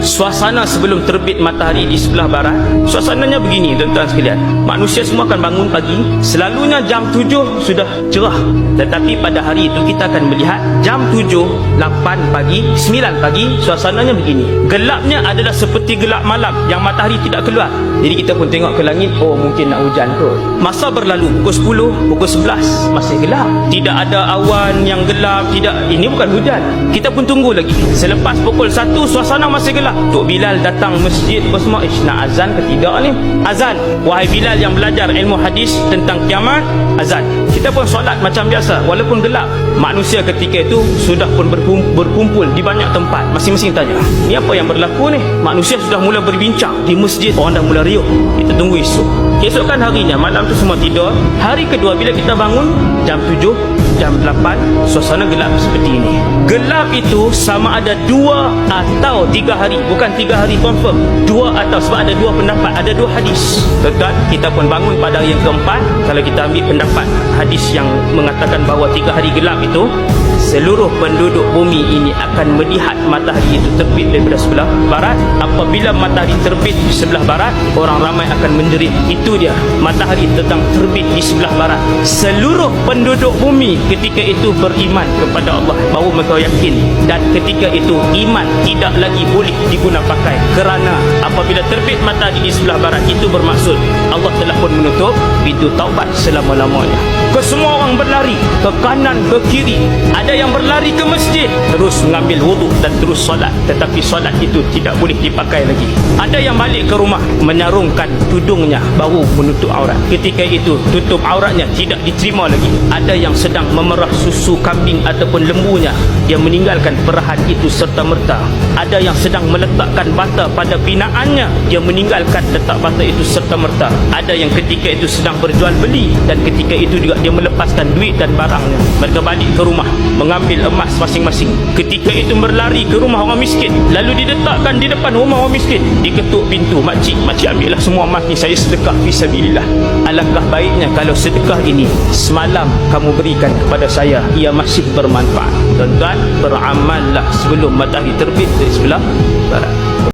Suasana sebelum terbit matahari di sebelah barat, suasananya begini tuan-tuan sekalian. Manusia semua akan bangun pagi, selalunya jam 7 sudah cerah. Tetapi pada hari itu kita akan melihat jam 7, 8 pagi, 9 pagi, suasananya begini. Gelapnya adalah seperti gelap malam yang matahari tidak keluar. Jadi kita pun tengok ke langit, oh mungkin nak hujan kot. Masa berlalu, pukul 10, pukul 11 masih gelap. Tidak ada awan yang gelap, tidak, ini bukan hujan. Kita pun tunggu lagi. Selepas pukul 1 suasana masih gelap. Tok Bilal datang masjid, apa semua, nak azan ke tidak ni? Azan. Wahai Bilal yang belajar ilmu hadis tentang kiamat, azan. Kita pun solat macam biasa walaupun gelap. Manusia ketika itu sudah pun berkumpul di banyak tempat. Masing-masing tanya, ni apa yang berlaku ni? Manusia sudah mula berbincang di masjid. Orang dah mula riuh. Kita tunggu esok. Keesokan harinya, malam tu semua tidur. Hari kedua bila kita bangun, jam 7, jam 8, suasana gelap seperti ini. Gelap itu sama ada 2 atau 3 hari. Bukan 3 hari confirm, 2 atau, sebab ada 2 pendapat, ada 2 hadis. Tuan-tuan, kita pun bangun pada hari yang keempat. Kalau kita ambil pendapat hadis yang mengatakan bahawa 3 hari gelap itu, seluruh penduduk bumi ini akan melihat matahari itu terbit daripada sebelah barat. Apabila matahari terbit di sebelah barat, orang ramai akan menjerit. Itu dia, matahari sedang terbit di sebelah barat. Seluruh penduduk bumi ketika itu beriman kepada Allah, baru mereka yakin. Dan ketika itu iman tidak lagi boleh diguna pakai, kerana apabila terbit matahari di sebelah barat, itu bermaksud Allah telah pun menutup pintu taubat selama-lamanya. Kesemua orang berlari ke kanan ke kiri. Ada yang berlari ke masjid, terus mengambil wuduk dan terus solat. Tetapi solat itu tidak boleh dipakai lagi. Ada yang balik ke rumah, menyarungkan tudungnya, baru menutup aurat. Ketika itu tutup auratnya tidak diterima lagi. Ada yang sedang memerah susu kambing ataupun lembunya, dia meninggalkan perahan itu serta-merta. Ada yang sedang meletakkan bata pada binaannya, dia meninggalkan letak bata itu serta-merta. Ada yang ketika itu sedang berjual beli, dan ketika itu juga dia melepaskan duit dan barangnya. Mereka balik ke rumah, mengambil emas masing-masing. Ketika itu berlari ke rumah orang miskin, lalu diletakkan di depan rumah orang miskin. Diketuk pintu, makcik ambillah semua emas ni, saya sedekah fisabilillah. Alangkah baiknya kalau sedekah ini semalam kamu berikan kepada saya, ia masih bermanfaat. Tuan-tuan, beramallah sebelum matahari terbit dari sebelah barat.